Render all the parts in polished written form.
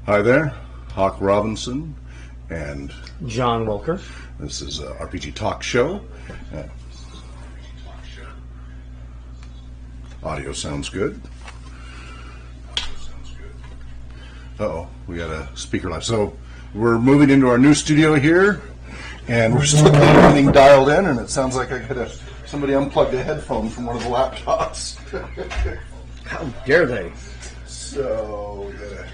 Hi there, Hawk Robinson and John Wilker. This is a RPG Talk Show. Audio sounds good. Uh-oh, we got a speaker live. So we're moving into our new studio here, and we're still getting everything dialed in, and it sounds like I got somebody unplugged a headphone from one of the laptops. How dare they? So we gotta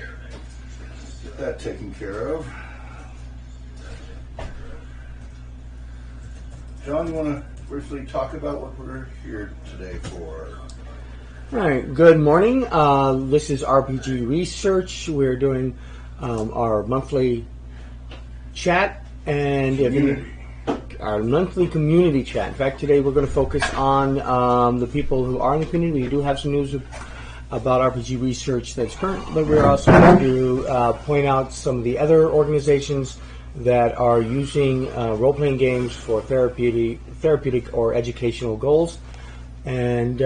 get that taken care of. John, you want to briefly talk about what we're here today for? All right, good morning. This is RPG Research. We're doing our monthly chat and our monthly community chat. In fact, today we're going to focus on the people who are in the community. We do have some news about RPG Research that's current, but we're also going to point out some of the other organizations that are using role-playing games for therapeutic or educational goals. And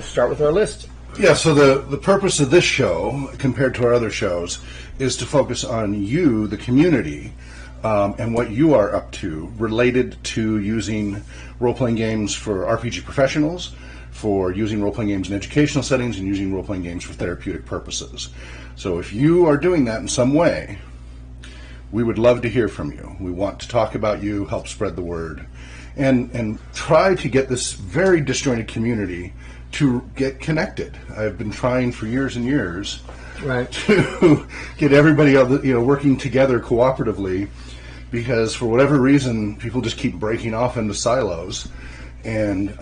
start with our list. Yeah, so the purpose of this show, compared to our other shows, is to focus on you, the community, and what you are up to related to using role-playing games for RPG professionals, for using role-playing games in educational settings, and using role-playing games for therapeutic purposes. So if you are doing that in some way, we would love to hear from you. We want to talk about you, help spread the word, and try to get this very disjointed community to get connected. I've been trying for years and years to get everybody working together cooperatively, because for whatever reason, people just keep breaking off into silos, and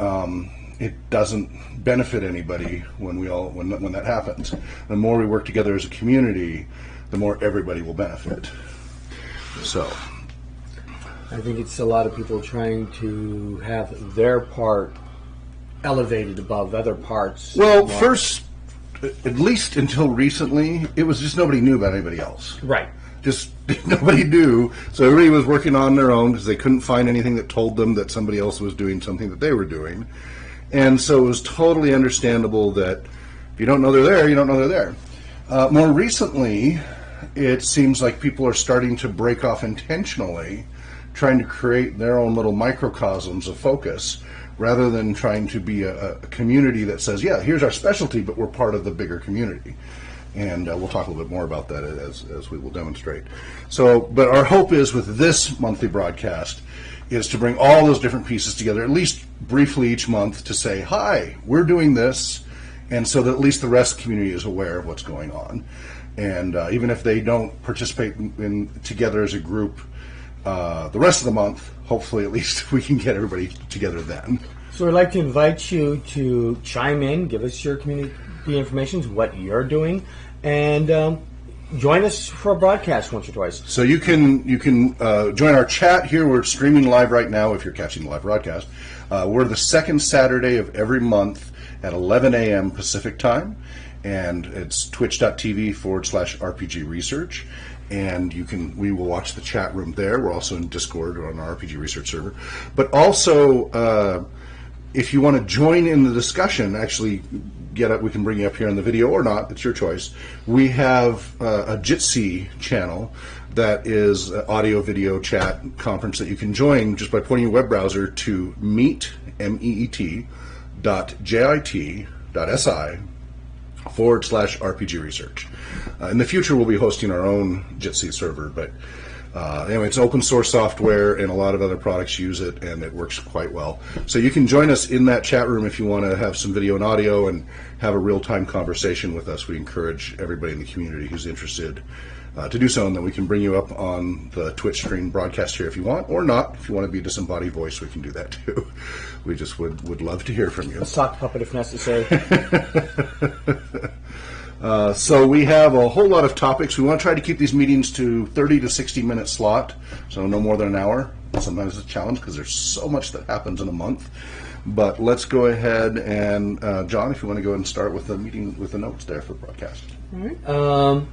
it doesn't benefit anybody when that happens. The more we work together as a community, the more everybody will benefit. So I think it's a lot of people trying to have their part elevated above other parts. Well, first, at least until recently, it was just nobody knew about anybody else. Right. Just nobody knew. So everybody was working on their own because they couldn't find anything that told them that somebody else was doing something that they were doing. And so it was totally understandable that if you don't know they're there, you don't know they're there. More recently, it seems like people are starting to break off intentionally, trying to create their own little microcosms of focus, rather than trying to be a community that says, yeah, here's our specialty, but we're part of the bigger community. And we'll talk a little bit more about that as we will demonstrate. So, but our hope is with this monthly broadcast is to bring all those different pieces together, at least briefly each month, to say, hi, we're doing this, and so that at least the rest of the community is aware of what's going on. And even if they don't participate in together as a group the rest of the month, hopefully at least we can get everybody together then. So I'd like to invite you to chime in, give us your community information, what you're doing, and join us for a broadcast once or twice. So you can join our chat here. We're streaming live right now if you're catching the live broadcast. We're the second Saturday of every month at 11 a.m. Pacific time, and it's twitch.tv/RPG Research. And we will watch the chat room there. We're also in Discord or on our RPG Research server. But also, if you want to join in the discussion, actually we can bring you up here on the video or not. It's your choice. We have a Jitsi channel that is an audio-video chat conference that you can join just by pointing your web browser to meet.si/RPG Research. In the future, we'll be hosting our own Jitsi server, but anyway, it's open source software, and a lot of other products use it, and it works quite well. So you can join us in that chat room if you want to have some video and audio and have a real-time conversation with us. We encourage everybody in the community who's interested to do so, and then we can bring you up on the Twitch stream broadcast here if you want, or not. If you want to be a disembodied voice, we can do that too. We just would love to hear from you. A sock puppet if necessary. So we have a whole lot of topics. We want to try to keep these meetings to 30 to 60-minute slot, so no more than an hour. Sometimes it's a challenge because there's so much that happens in a month. But let's go ahead and, John, if you want to go ahead and start with the meeting with the notes there for the broadcast. All right.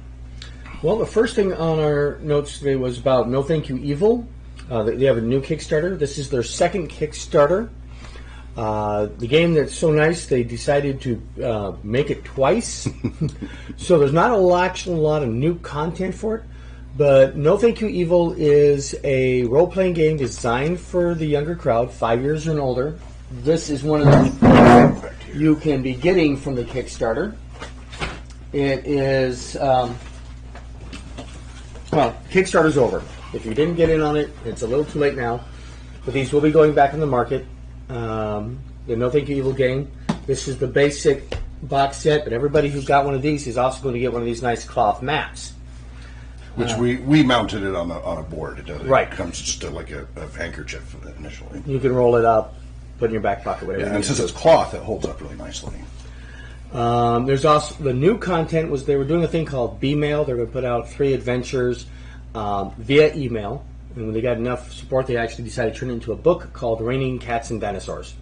Well, the first thing on our notes today was about No Thank You Evil. They have a new Kickstarter. This is their second Kickstarter. The game that's so nice, they decided to make it twice. So there's not a lot of new content for it. But No Thank You Evil is a role-playing game designed for the younger crowd, 5 years and older. This is one of the you can be getting from the Kickstarter. It is, Kickstarter's over. If you didn't get in on it, it's a little too late now. But these will be going back in the market. The No Thank You Evil game. This is the basic box set, but everybody who's got one of these is also going to get one of these nice cloth maps. Which we mounted it on a board. It Right. comes just like a handkerchief initially. You can roll it up, put it in your back pocket, whatever. Yeah, and since it's cloth, it holds up really nicely. There's also the new content was they were doing a thing called B-mail. They're going to put out 3 adventures via email, and when they got enough support, they actually decided to turn it into a book called Raining Cats and Dinosaurs.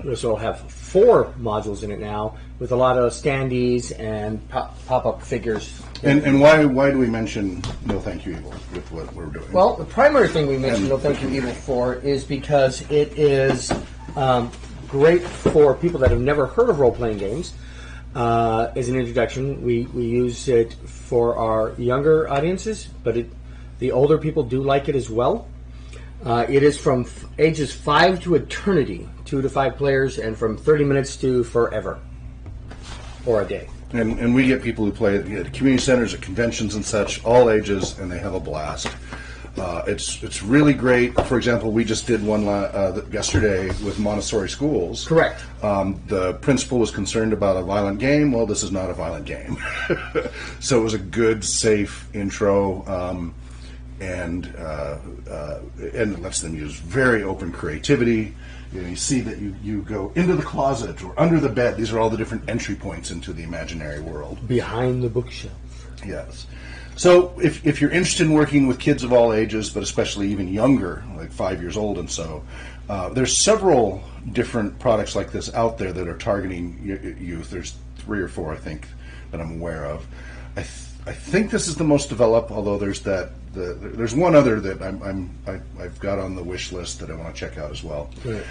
So it'll have 4 modules in it now, with a lot of standees and pop-up figures. And why do we mention No Thank You Evil with what we're doing? Well, the primary thing we mentioned No Thank You Evil for is because it is great for people that have never heard of role-playing games. As an introduction, we use it for our younger audiences, but the older people do like it as well. It is from ages 5 to eternity, 2 to 5 players, and from 30 minutes to forever, or a day. And we get people who play at community centers, at conventions and such, all ages, and they have a blast. It's really great. For example, we just did one yesterday with Montessori schools. Correct. The principal was concerned about a violent game. Well, this is not a violent game. So it was a good, safe intro, and it lets them use very open creativity. You see that you go into the closet or under the bed. These are all the different entry points into the imaginary world. Behind the bookshelf. Yes. So if you're interested in working with kids of all ages, but especially even younger, like 5 years old and so, there's several different products like this out there that are targeting youth. There's 3 or 4, I think, that I'm aware of. I think this is the most developed, although there's one other that I've got on the wish list that I want to check out as well. Right.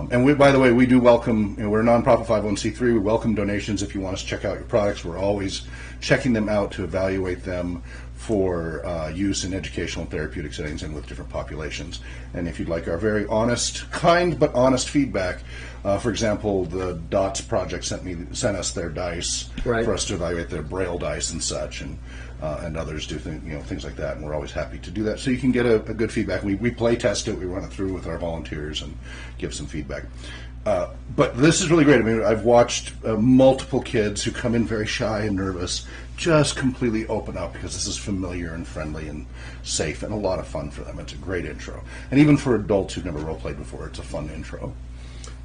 And by the way, we do welcome. We're a nonprofit 501c3. We welcome donations if you want us to check out your products. We're always checking them out to evaluate them for use in educational and therapeutic settings and with different populations. And if you'd like our very honest, kind but honest feedback, for example, the DOTS project sent us their dice Right. for us to evaluate their Braille dice and such, and others do things like that, and we're always happy to do that. So you can get a good feedback. We play test it, we run it through with our volunteers and give some feedback. But this is really great. I mean, I've watched multiple kids who come in very shy and nervous just completely open up because this is familiar and friendly and safe and a lot of fun for them. It's a great intro. And even for adults who've never role-played before, it's a fun intro.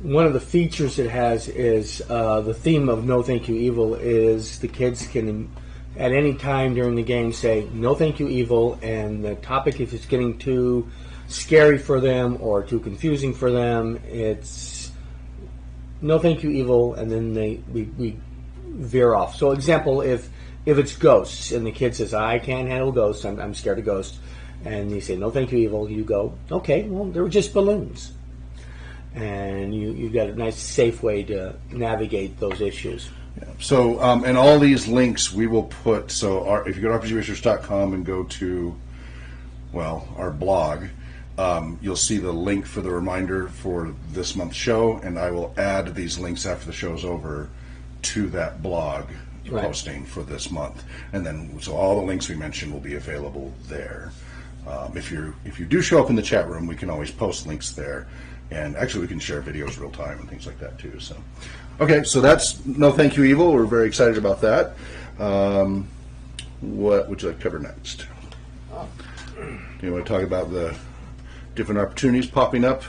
One of the features it has is the theme of No Thank You Evil is the kids can, at any time during the game, say, No Thank You Evil, and the topic, if it's getting too scary for them or too confusing for them, it's No Thank You Evil, and then we veer off. So example, if it's ghosts, and the kid says, I can't handle ghosts, I'm scared of ghosts, and you say, No Thank You Evil, you go, okay, well, they were just balloons. And you've got a nice, safe way to navigate those issues. Yeah. So, and all these links we will put, if you go to rpgresearch.com and go to, our blog, you'll see the link for the reminder for this month's show, and I will add these links after the show's over to that blog posting for this month. And then, so all the links we mentioned will be available there. If you do show up in the chat room, we can always post links there. And actually, we can share videos real time and things like that, too. So, okay, so that's No Thank You Evil. We're very excited about that. What would you like to cover next? Do you want to talk about the different opportunities popping up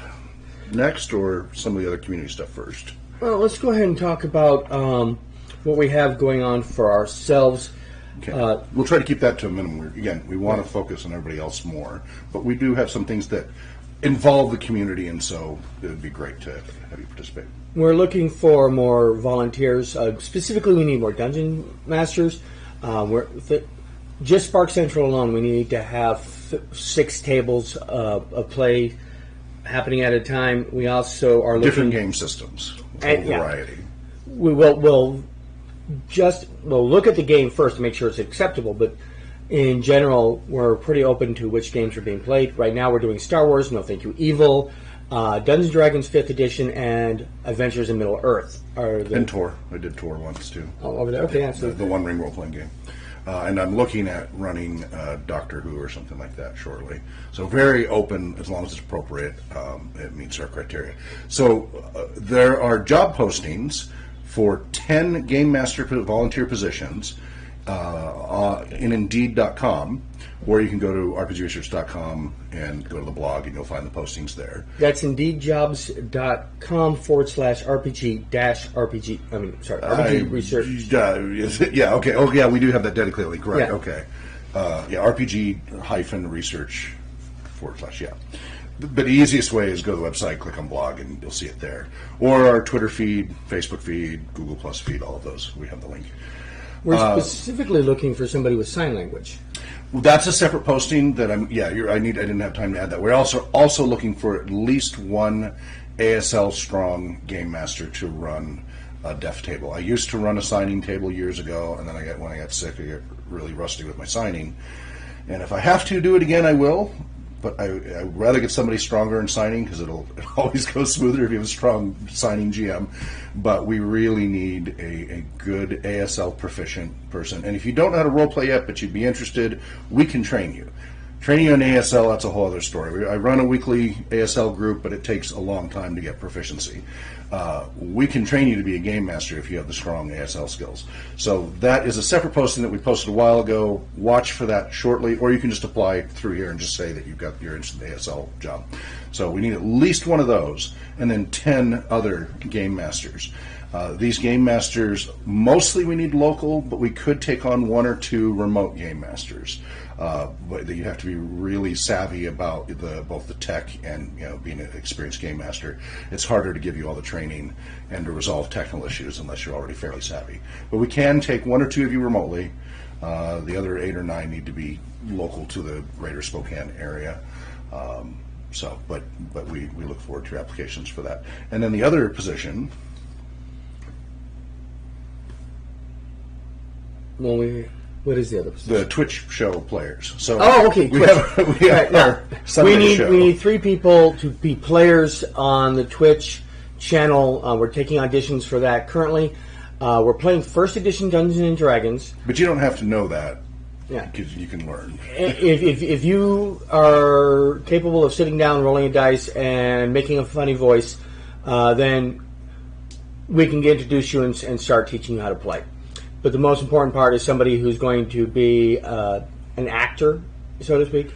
next, or some of the other community stuff first? Well, let's go ahead and talk about what we have going on for ourselves. Okay. We'll try to keep that to a minimum. Again, we want to focus on everybody else more, but we do have some things that involve the community, and so it would be great to have you participate. We're looking for more volunteers. Specifically, we need more dungeon masters. Just Spark Central alone, we need to have 6 tables of play happening at a time. We also are looking Different game systems, a whole variety. We'll look at the game first to make sure it's acceptable, but in general, we're pretty open to which games are being played. Right now, we're doing Star Wars, No Thank You Evil, Dungeons & Dragons 5th Edition, and Adventures in Middle-earth. And Tor. I did Tor once, too. Oh, over there? Okay, the One Ring role-playing game. And I'm looking at running Doctor Who or something like that shortly. So very open, as long as it's appropriate. It meets our criteria. So there are job postings for 10 Game Master volunteer positions in Indeed.com, or you can go to rpgresearch.com and go to the blog, and you'll find the postings there. That's Indeedjobs.com/RPG-RPG. RPG research. Yeah, okay. Oh, yeah, we do have that dedicatedly. Correct. Yeah. Okay. RPG-research / yeah. But the easiest way is go to the website, click on blog, and you'll see it there. Or our Twitter feed, Facebook feed, Google Plus feed, all of those. We have the link. We're specifically looking for somebody with sign language. That's a separate posting that I didn't have time to add that. We're also looking for at least one ASL strong game master to run a deaf table. I used to run a signing table years ago, and then when I got sick, I got really rusty with my signing. And if I have to do it again, I will. But I'd rather get somebody stronger in signing, because it always goes smoother if you have a strong signing GM. But we really need a good ASL proficient person. And if you don't know how to role play yet, but you'd be interested, we can train you. Training you on ASL, that's a whole other story. I run a weekly ASL group, but it takes a long time to get proficiency. We can train you to be a game master if you have the strong ASL skills. So that is a separate posting that we posted a while ago. Watch for that shortly, or you can just apply through here and just say that you're interested in the ASL job. So we need at least one of those, and then 10 other game masters. These game masters, mostly we need local, but we could take on 1 or 2 remote game masters. But you have to be really savvy about both the tech and being an experienced game master. It's harder to give you all the training and to resolve technical issues unless you're already fairly savvy. But we can take 1 or 2 of you remotely. The other 8 or 9 need to be local to the greater Spokane area. But we look forward to your applications for that. And then the other position. What is the other position? The Twitch show players. So okay. We have our Sunday show. We need 3 people to be players on the Twitch channel. We're taking auditions for that currently. We're playing first edition Dungeons and Dragons. But you don't have to know that. Yeah, because you can learn. If you are capable of sitting down, rolling a dice, and making a funny voice, then we can introduce you and start teaching you how to play. But the most important part is somebody who's going to be an actor, so to speak,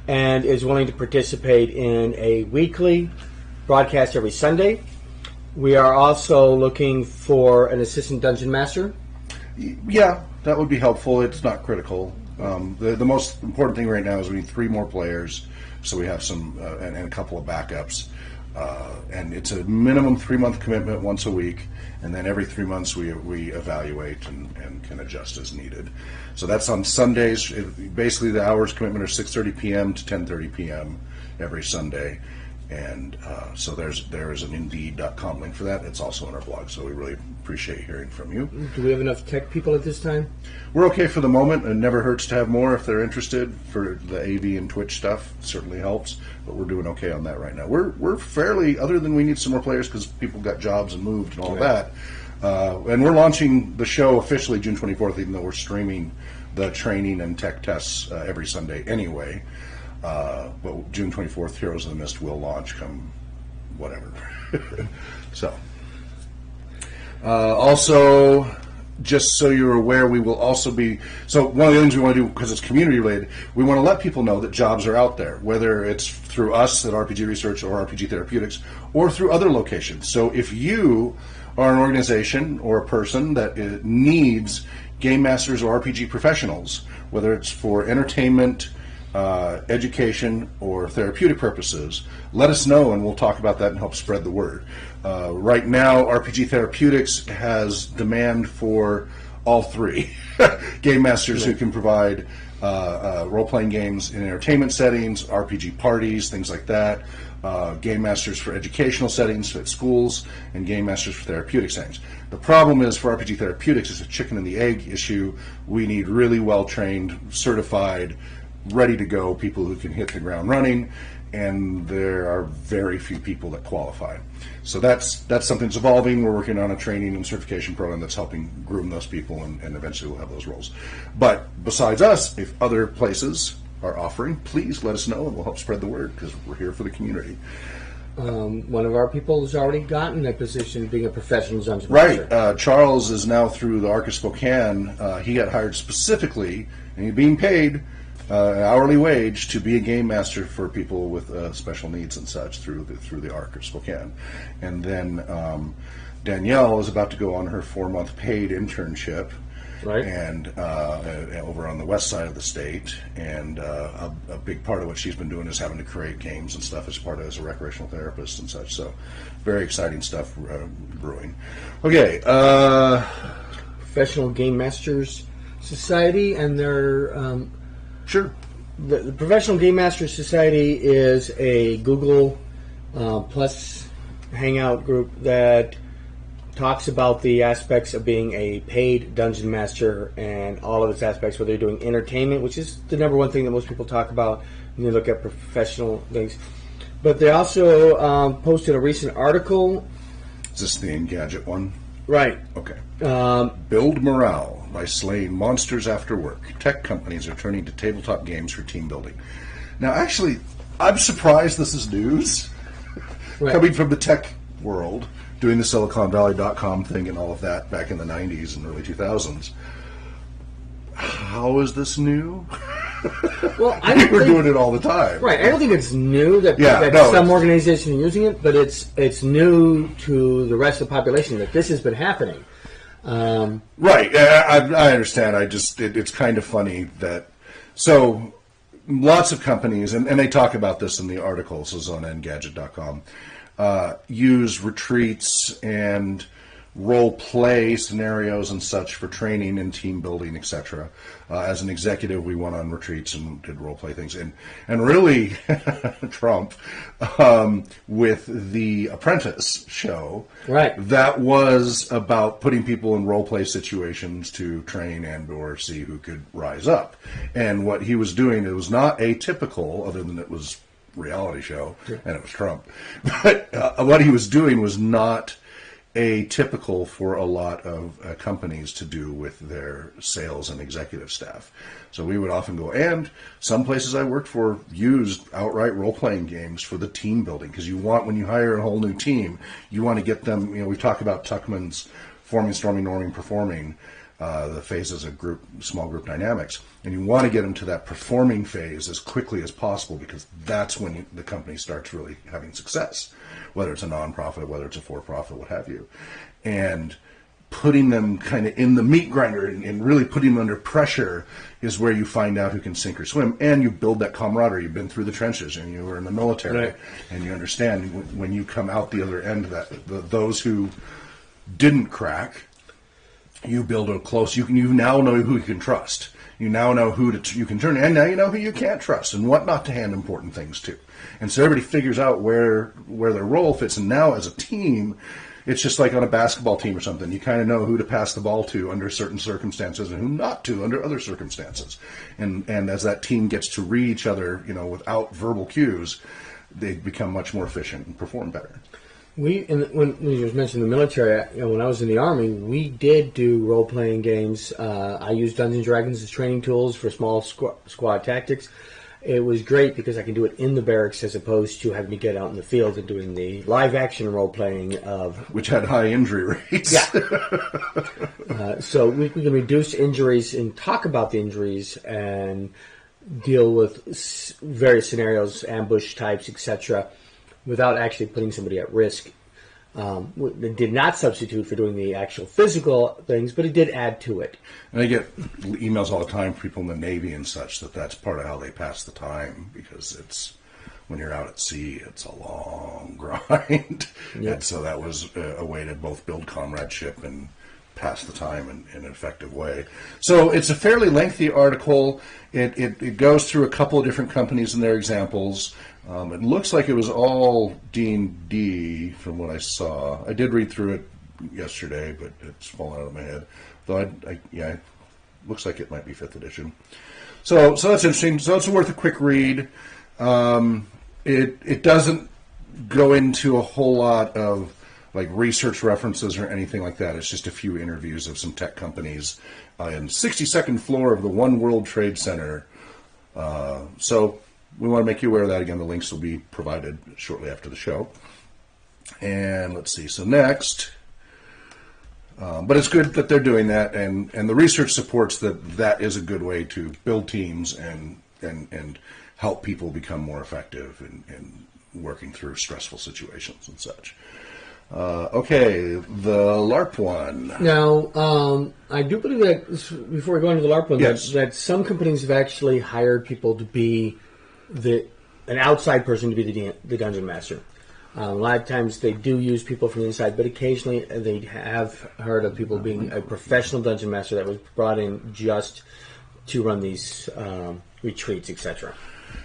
and is willing to participate in a weekly broadcast every Sunday. We are also looking for an assistant dungeon master. Yeah, that would be helpful. It's not critical. The most important thing right now is we need 3 more players, so we have some and a couple of backups. And it's a minimum 3-month commitment once a week, and then every 3 months we evaluate and can adjust as needed. So that's on Sundays. Basically, the hours commitment are 6:30 p.m. to 10:30 p.m. every Sunday. And so there is an Indeed.com link for that. It's also on our blog, so we really appreciate hearing from you. Do we have enough tech people at this time? We're okay for the moment. It never hurts to have more if they're interested. For the AV and Twitch stuff, it certainly helps, but we're doing okay on that right now. We're fairly, other than we need some more players because people got jobs and moved and all that. And we're launching the show officially June 24th, even though we're streaming the training and tech tests every Sunday anyway. But June 24th, Heroes of the Mist will launch come whatever. So, also, just so you're aware, we will also be, so one of the things we want to do, because it's community related, we want to let people know that jobs are out there, whether it's through us at RPG Research or RPG Therapeutics, or through other locations. So if you are an organization or a person that needs game masters or RPG professionals, whether it's for entertainment, education, or therapeutic purposes, let us know and we'll talk about that and help spread the word. Right now, RPG Therapeutics has demand for all 3 game masters who can provide role-playing games in entertainment settings, RPG parties, things like that. game masters for educational settings at schools, and game masters for therapeutic settings. The problem is for RPG therapeutics, it's a chicken and the egg issue. We need really well-trained, certified, ready to go people who can hit the ground running, and there are very few people that qualify. So that's something that's evolving. We're working on a training and certification program that's helping groom those people, and eventually we'll have those roles. But besides us, if other places are offering, please let us know, and we'll help spread the word, because we're here for the community. One of our people has already gotten a position being a professional dungeon master. Right. Charles is now through the Arc of Spokane. He got hired specifically, and he's being paid an hourly wage to be a game master for people with special needs and such through the Arc of Spokane. And then Danielle is about to go on her 4-month paid internship. Right. And over on the west side of the state, and a big part of what she's been doing is having to create games and stuff as a recreational therapist and such. So, very exciting stuff brewing. Okay. Professional Game Masters Society, and their Sure. the Professional Game Masters Society is a Google Plus Hangout group that talks about the aspects of being a paid dungeon master and all of its aspects, whether you're doing entertainment, which is the number one thing that most people talk about when you look at professional things. But they also posted a recent article. Is this the Engadget one? Right. Okay. Build morale by slaying monsters after work. Tech companies are turning to tabletop games for team building. Now, actually, I'm surprised this is news. Right. Coming from the tech world, doing the SiliconValley.com thing and all of that back in the 90s and early 2000s. How is this new? Well, I think we're doing it all the time. Right. I don't think it's new that some organizations are using it, but it's new to the rest of the population that this has been happening. Right. I understand. It's kind of funny that... So, lots of companies, and they talk about this in the articles, is on Engadget.com, use retreats and role play scenarios and such for training and team building, etc. As an executive, we went on retreats and did role play things, and really Trump with the Apprentice show, right? That was about putting people in role play situations to train and or see who could rise up. And what he was doing, it was not atypical, other than it was reality show, and it was Trump. But what he was doing was not atypical for a lot of companies to do with their sales and executive staff. So we would often go, and some places I worked for used outright role-playing games for the team building, because you want, when you hire a whole new team, you want to get them, we talk about Tuckman's forming, storming, norming, performing, the phases of small group dynamics, and you want to get them to that performing phase as quickly as possible, because that's when the company starts really having success, whether it's a nonprofit, whether it's a for-profit, what have you. And putting them kind of in the meat grinder and really putting them under pressure is where you find out who can sink or swim, and you build that camaraderie. You've been through the trenches and you were in the military, right, and you understand when you come out the other end of that, those who didn't crack, you build a close, you now know who you can trust. You now know who you can turn, and now you know who you can't trust and what not to hand important things to. And so everybody figures out where their role fits. And now as a team, it's just like on a basketball team or something. You kind of know who to pass the ball to under certain circumstances and who not to under other circumstances. And as that team gets to read each other, without verbal cues, they become much more efficient and perform better. When you mentioned the military, when I was in the Army, we did do role-playing games. I used Dungeons & Dragons as training tools for small squad tactics. It was great because I can do it in the barracks as opposed to having to get out in the field and doing the live-action role-playing of... Which had high injury rates. Yeah. So we can reduce injuries and talk about the injuries and deal with various scenarios, ambush types, etc., without actually putting somebody at risk. It did not substitute for doing the actual physical things, but it did add to it. And I get emails all the time from people in the Navy and such that's part of how they pass the time, because it's, when you're out at sea, it's a long grind. Yep. And so that was a way to both build comradeship and pass the time in an effective way. So it's a fairly lengthy article. It goes through a couple of different companies and their examples. It looks like it was all D&D from what I saw. I did read through it yesterday, but it's fallen out of my head. Though it looks like it might be 5th edition. So that's interesting. So it's worth a quick read. It doesn't go into a whole lot of like research references or anything like that. It's just a few interviews of some tech companies in the 62nd floor of the One World Trade Center. So we want to make you aware of that. Again, the links will be provided shortly after the show. And let's see. So next, but it's good that they're doing that, and the research supports that is a good way to build teams and help people become more effective in working through stressful situations and such. Okay, the LARP one. Now, I do believe that, before we go into the LARP one, yes, that some companies have actually hired people to be an outside person to be the dungeon master. A lot of times they do use people from the inside, but occasionally they have heard of people being a professional dungeon master that was brought in just to run these retreats, etc.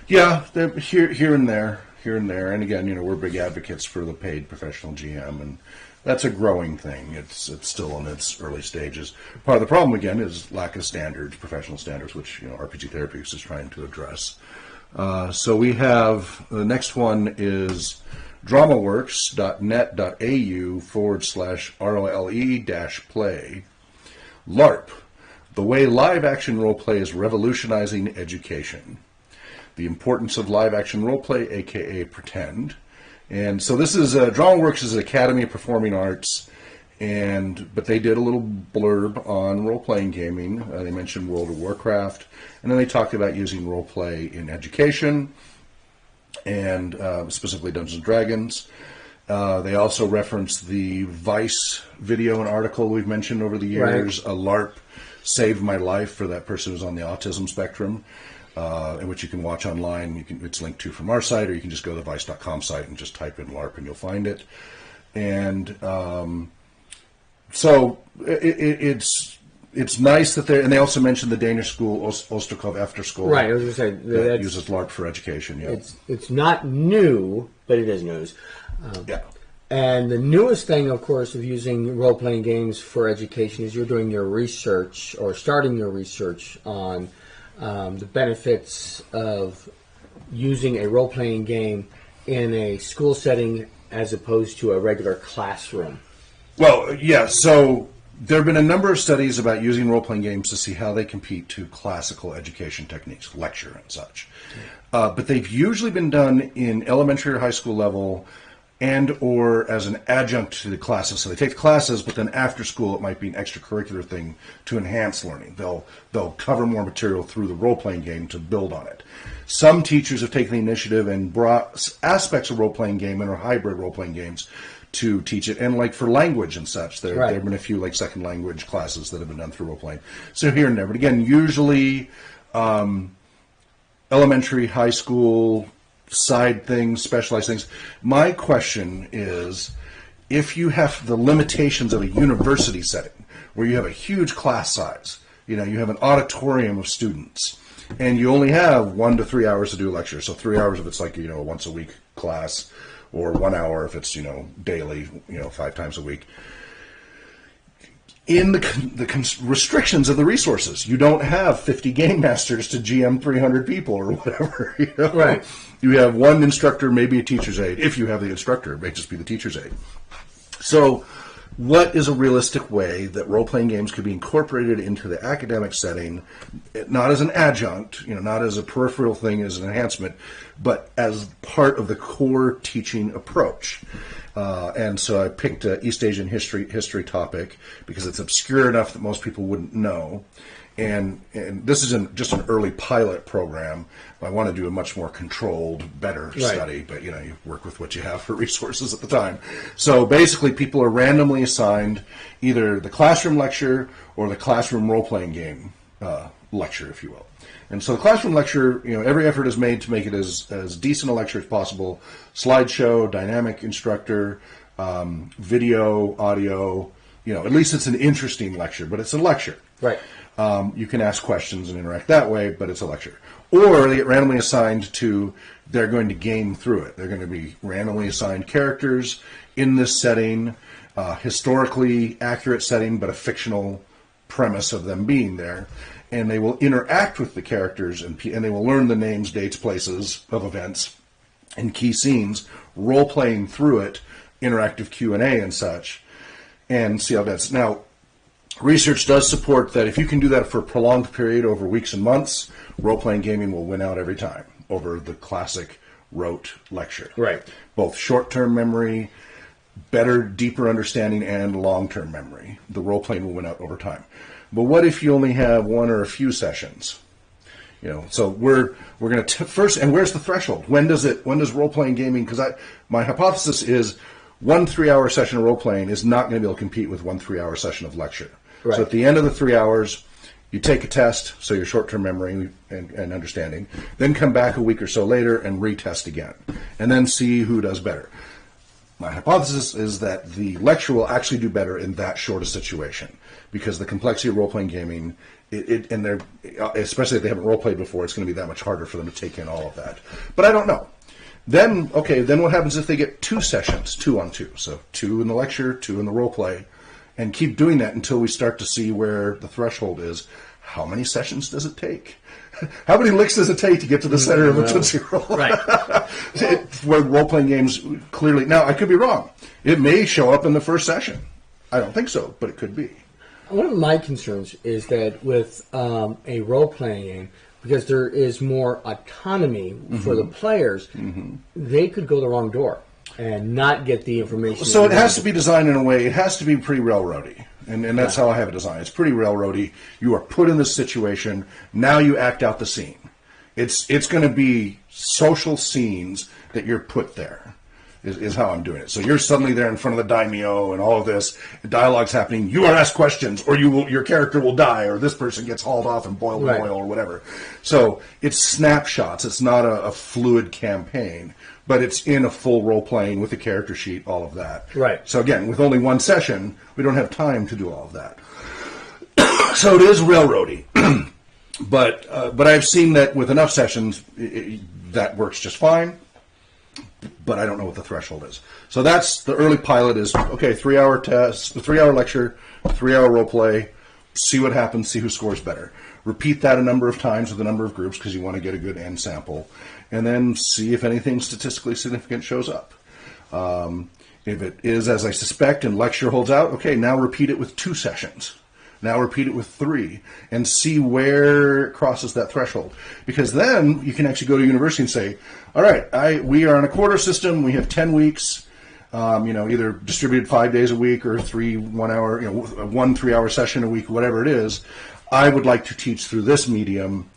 Yeah, they're here and there. And again, we're big advocates for the paid professional GM, and that's a growing thing. It's still in its early stages. Part of the problem, again, is lack of standards, professional standards, which RPG Therapeutics is trying to address. So we have, the next one is dramaworks.net.au/ROLE-play. LARP, the way live action roleplay is revolutionizing education. The importance of live action roleplay, aka pretend. And so this is DramaWorks is an Academy of Performing Arts, but they did a little blurb on role-playing gaming. They mentioned World of Warcraft, and then they talked about using role-play in education, and specifically Dungeons & Dragons. They also referenced the Vice video and article we've mentioned over the years. Right. A LARP saved my life for that person who's on the autism spectrum, in which you can watch online. It's linked to from our site, or you can just go to the vice.com site and just type in LARP and you'll find it. And so it's nice that and they also mentioned the Danish school, Osterkov After School. Right, I was going to say that uses LARP for education. Yeah, it's not new, but it is news. Yeah. And the newest thing, of course, of using role-playing games for education is you're doing your research or starting your research on the benefits of using a role-playing game in a school setting as opposed to a regular classroom. Well, yeah, so there have been a number of studies about using role-playing games to see how they compete to classical education techniques, lecture and such. But they've usually been done in elementary or high school level and or as an adjunct to the classes. So they take the classes, but then after school it might be an extracurricular thing to enhance learning. They'll cover more material through the role-playing game to build on it. Some teachers have taken the initiative and brought aspects of role-playing game and or hybrid role-playing games to teach it. And like for language and such, there have been a few like second language classes that have been done through role-playing. So here and there. But again, usually elementary, high school, side things, specialized things. My question is, if you have the limitations of a university setting where you have a huge class size, you have an auditorium of students, and you only have 1 to 3 hours to do a lecture. So 3 hours if it's like, a once a week class, or 1 hour if it's, daily, 5 times a week. In the restrictions of the resources, you don't have 50 game masters to GM 300 people or whatever. Right. You have one instructor, maybe a teacher's aide. If you have the instructor, it may just be the teacher's aide. So what is a realistic way that role-playing games could be incorporated into the academic setting, not as an adjunct, not as a peripheral thing, as an enhancement, but as part of the core teaching approach? And so I picked East Asian history topic because it's obscure enough that most people wouldn't know. And this is just an early pilot program. I want to do a much more controlled, better study, but you work with what you have for resources at the time. So basically, people are randomly assigned either the classroom lecture or the classroom role-playing game lecture, if you will. And so the classroom lecture, every effort is made to make it as decent a lecture as possible. Slideshow, dynamic instructor, video, audio, at least it's an interesting lecture, but it's a lecture. Right. You can ask questions and interact that way, but it's a lecture. Or they get randomly assigned they're going to game through it. They're going to be randomly assigned characters in this setting, historically accurate setting, but a fictional premise of them being there. And they will interact with the characters, and they will learn the names, dates, places of events, and key scenes, role-playing through it, interactive Q&A and such, and see how that's. Now, research does support that if you can do that for a prolonged period over weeks and months, role-playing gaming will win out every time over the classic rote lecture. Right. Both short-term memory, better, deeper understanding, and long-term memory. The role-playing will win out over time. But what if you only have one or a few sessions? So we're going to first, and where's the threshold? When does role-playing gaming, because my hypothesis is 1 3-hour session of role-playing is not going to be able to compete with 1 3-hour session of lecture. Right. So at the end of the 3 hours, you take a test, so your short-term memory and understanding, then come back a week or so later and retest again, and then see who does better. My hypothesis is that the lecture will actually do better in that short a situation, because the complexity of role-playing gaming, especially if they haven't role-played before, it's going to be that much harder for them to take in all of that. But I don't know. Then what happens if they get 2 sessions, 2 on 2? So 2 in the lecture, 2 in the role-play, and keep doing that until we start to see where the threshold is. How many sessions does it take? How many licks does it take to get to the center of a Tootsie Roll? Right. Where role-playing games clearly... Now, I could be wrong. It may show up in the first session. I don't think so, but it could be. One of my concerns is that with a role-playing game, because there is more autonomy for the players, they could go the wrong door and not get the information. So it has to be designed in a way, it has to be pretty railroady. And that's how I have it designed. It's pretty railroady. You are put in this situation. Now you act out the scene. It's going to be social scenes that you're put there, is how I'm doing it. So you're suddenly there in front of the daimyo and all of this. Dialogue's happening. You are asked questions, or your character will die, or this person gets hauled off and boiled in oil, or whatever. So it's snapshots. It's not a fluid campaign, but it's in a full role-playing with a character sheet, all of that. Right. So again, with only one session, we don't have time to do all of that. So it is railroady. But I've seen that with enough sessions, that works just fine. But I don't know what the threshold is. So that's the early pilot is, 3-hour test, 3-hour lecture, 3-hour role play, see what happens, see who scores better. Repeat that a number of times with a number of groups because you want to get a good end sample. And then see if anything statistically significant shows up. If it is, as I suspect, and lecture holds out, now repeat it with 2 sessions. Now repeat it with 3 and see where it crosses that threshold. Because then you can actually go to university and say, all right, we are on a quarter system. We have 10 weeks, either distributed 5 days a week or 3 1-hour, 1 3-hour session a week, whatever it is. I would like to teach through this medium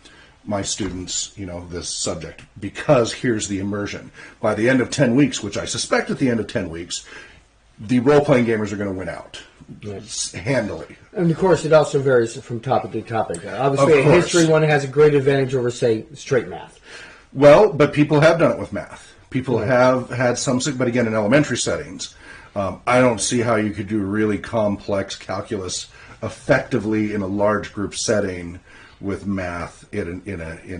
my students, this subject, because here's the immersion. By the end of 10 weeks, which I suspect at the end of 10 weeks, the role-playing gamers are going to win out. Yes. Handily. And of course, it also varies from topic to topic. Obviously, a history one has a great advantage over, say, straight math. Well, but people have done it with math. People have had some, but again, in elementary settings, I don't see how you could do really complex calculus effectively in a large group setting with math in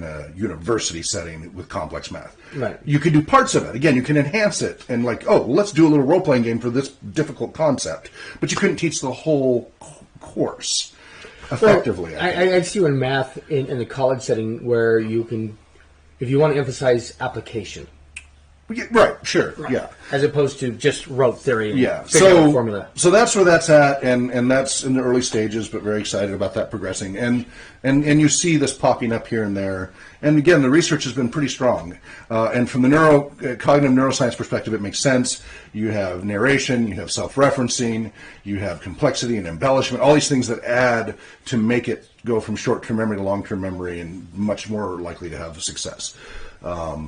a university setting with complex math. Right. You can do parts of it. Again, you can enhance it and let's do a little role-playing game for this difficult concept. But you couldn't teach the whole course effectively. Well, I see you in math in the college setting where you can, if you want to emphasize application. Yeah, right, sure, right. Yeah. As opposed to just rote theory and formula. So that's where that's at, and that's in the early stages, but very excited about that progressing. And you see this popping up here and there. And again, the research has been pretty strong. And from the cognitive neuroscience perspective, it makes sense. You have narration, you have self-referencing, you have complexity and embellishment, all these things that add to make it go from short-term memory to long-term memory and much more likely to have success.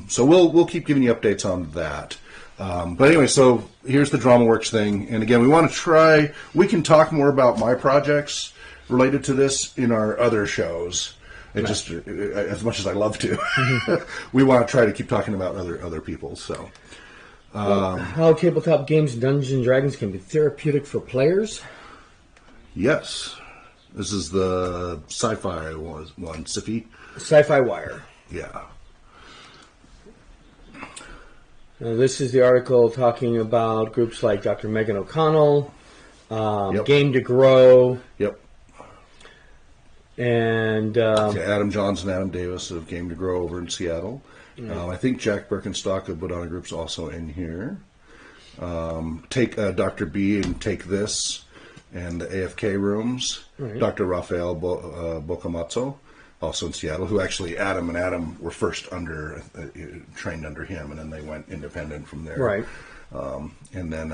So we'll keep giving you updates on that. But anyway, so here's the DramaWorks thing. And again, we can talk more about my projects related to this in our other shows. Just as much as I love to, we want to try to keep talking about other people. So, how tabletop games and Dungeons and Dragons can be therapeutic for players. Yes. This is the sci-fi one, Sci-Fi. Sci-Fi Wire. Yeah. Now, this is the article talking about groups like Dr. Megan O'Connell, Game to Grow. Yep. And Adam Johns and Adam Davis of Game to Grow over in Seattle. I think Jack Birkenstock of Bodhana Group's also in here. Take Dr. B and Take This and the AFK rooms. Right. Dr. Rafael Bocamatzo, also in Seattle, who actually Adam were first trained under him, and then they went independent from there. Right. And then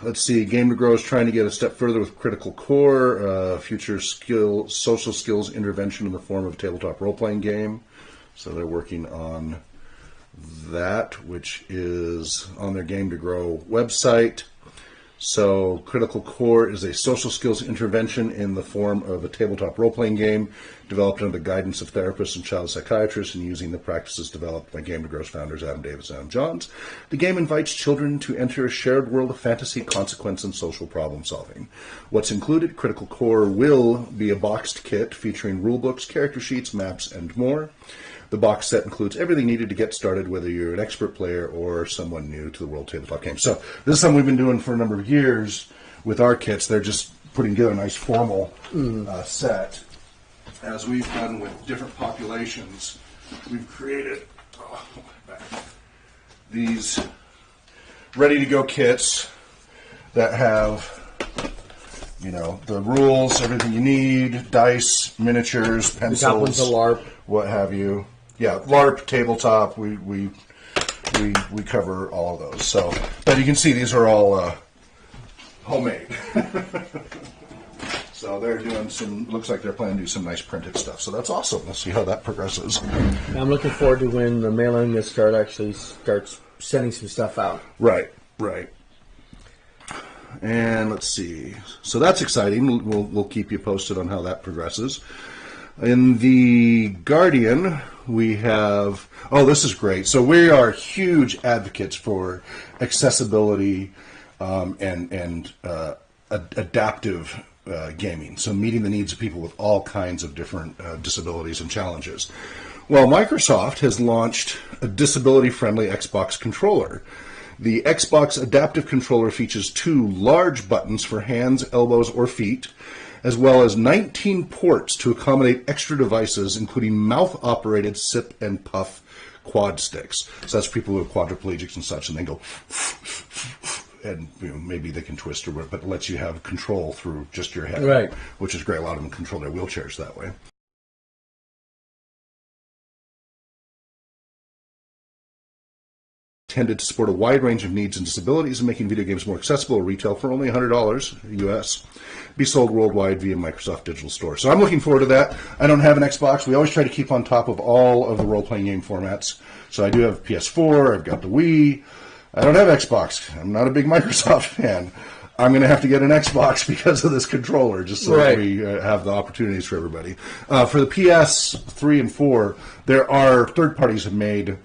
let's see, Game to Grow is trying to get a step further with Critical Core, future social skills intervention in the form of a tabletop role-playing game. So they're working on that, which is on their Game to Grow website. So Critical Core is a social skills intervention in the form of a tabletop role-playing game developed under the guidance of therapists and child psychiatrists and using the practices developed by Game to Grow's founders Adam Davis and Adam Johns. The game invites children to enter a shared world of fantasy, consequence, and social problem solving. What's included? Critical Core will be a boxed kit featuring rulebooks, character sheets, maps, and more. The box set includes everything needed to get started, whether you're an expert player or someone new to the World Tabletop Game. So this is something we've been doing for a number of years with our kits. They're just putting together a nice formal set. As we've done with different populations, we've created these ready-to-go kits that have, the rules, everything you need, dice, miniatures, pencils. The top one's a LARP. What have you. Yeah, LARP, tabletop, we cover all of those. So, but you can see these are all homemade. So they're doing looks like they're planning to do some nice printed stuff. So that's awesome. Let's see how that progresses. I'm looking forward to when the mailing list starts sending some stuff out. Right. And let's see. So that's exciting. We'll keep you posted on how that progresses. In the Guardian, we have... Oh, this is great. So we are huge advocates for accessibility and adaptive gaming. So meeting the needs of people with all kinds of different disabilities and challenges. Well, Microsoft has launched a disability-friendly Xbox controller. The Xbox Adaptive Controller features 2 large buttons for hands, elbows, or feet, as well as 19 ports to accommodate extra devices, including mouth-operated sip and puff quad sticks. So that's people who are quadriplegics and such, and they go, and maybe they can twist or whatever, but it lets you have control through just your head, right? Which is great. A lot of them control their wheelchairs that way. Intended to support a wide range of needs and disabilities and making video games more accessible. Retail for only $100 US. Be sold worldwide via Microsoft Digital Store. So I'm looking forward to that. I don't have an Xbox. We always try to keep on top of all of the role-playing game formats. So I do have PS4. I've got the Wii. I don't have Xbox. I'm not a big Microsoft fan. I'm going to have to get an Xbox because of this controller, just so that we have the opportunities for everybody. For the PS3 and 4, there are third parties have made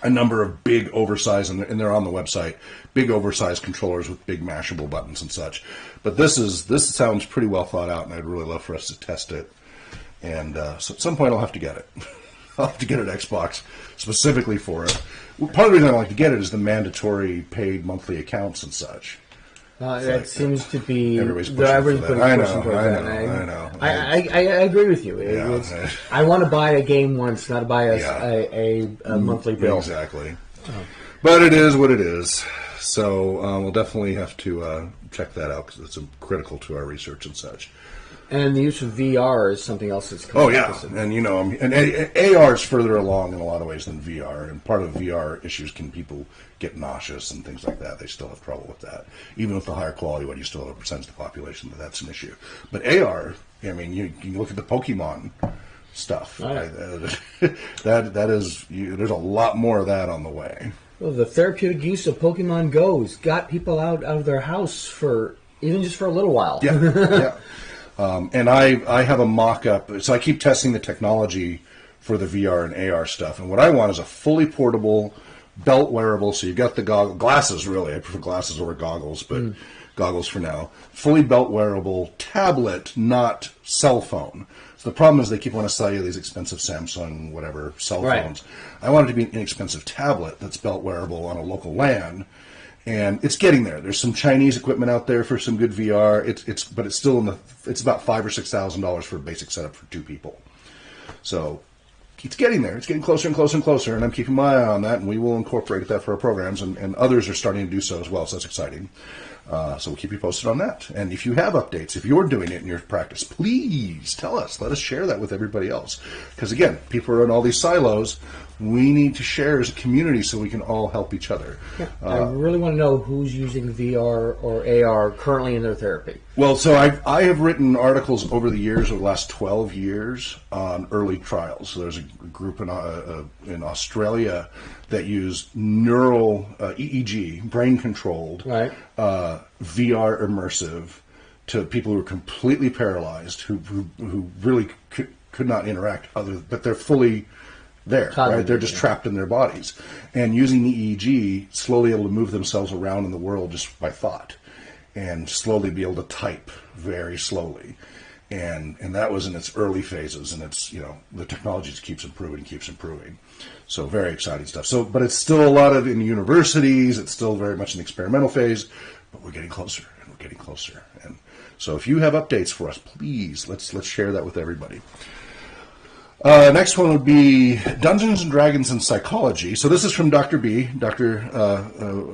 a number of big oversized, and they're on the website, big oversized controllers with big mashable buttons and such. But this sounds pretty well thought out, and I'd really love for us to test it. And so at some point I'll have to get it. I'll have to get an Xbox specifically for it. Part of the reason I like to get it is the mandatory paid monthly accounts and such. That seems to be everybody's pushing for that. I know. I agree with you. I want to buy a game once, not to buy a monthly bill. Exactly. But it is what it is. So we'll definitely have to check that out because it's critical to our research and such. And the use of VR is something else that's coming up. And AR is further along in a lot of ways than VR. And part of VR issues can people get nauseous and things like that. They still have trouble with that. Even with the higher quality one, you still have a percentage of the population that's an issue. But AR, I mean, you look at the Pokemon stuff. Right. That is, there's a lot more of that on the way. Well, the therapeutic use of Pokemon Go's got people out of their house for even just for a little while. Yeah. And I have a mock-up, so I keep testing the technology for the VR and AR stuff. And what I want is a fully portable, belt wearable, so you've got the glasses, really. I prefer glasses over goggles, but goggles for now. Fully belt wearable tablet, not cell phone. So the problem is they keep wanting to sell you these expensive Samsung, whatever, cell phones. I want it to be an inexpensive tablet that's belt wearable on a local LAN. And it's getting there. There's some Chinese equipment out there for some good VR. But it's still it's about $5,000 or $6,000 for a basic setup for 2 people. So it's getting there. It's getting closer and closer and closer, and I'm keeping my eye on that, and we will incorporate that for our programs, and others are starting to do so as well. So that's exciting. So we'll keep you posted on that. And if you have updates, if you're doing it in your practice, please tell us. Let us share that with everybody else. Because again, people are in all these silos. We need to share as a community so we can all help each other. Yeah. I really want to know who's using VR or AR currently in their therapy. Well, so I have written articles over the years, over the last 12 years, on early trials. So there's a group in Australia that use neural EEG, brain-controlled, VR immersive, to people who are completely paralyzed, who really could not interact, but they're fully there, right? They're just trapped in their bodies. And using the EEG, slowly able to move themselves around in the world just by thought, and slowly be able to type very slowly. And that was in its early phases, and it's, the technology just keeps improving. So very exciting stuff. So, but it's still a lot of in universities, it's still very much in the experimental phase, but we're getting closer, and we're getting closer. And so if you have updates for us, please, let's share that with everybody. Next one would be Dungeons and Dragons and Psychology. So this is from Dr. B, Dr.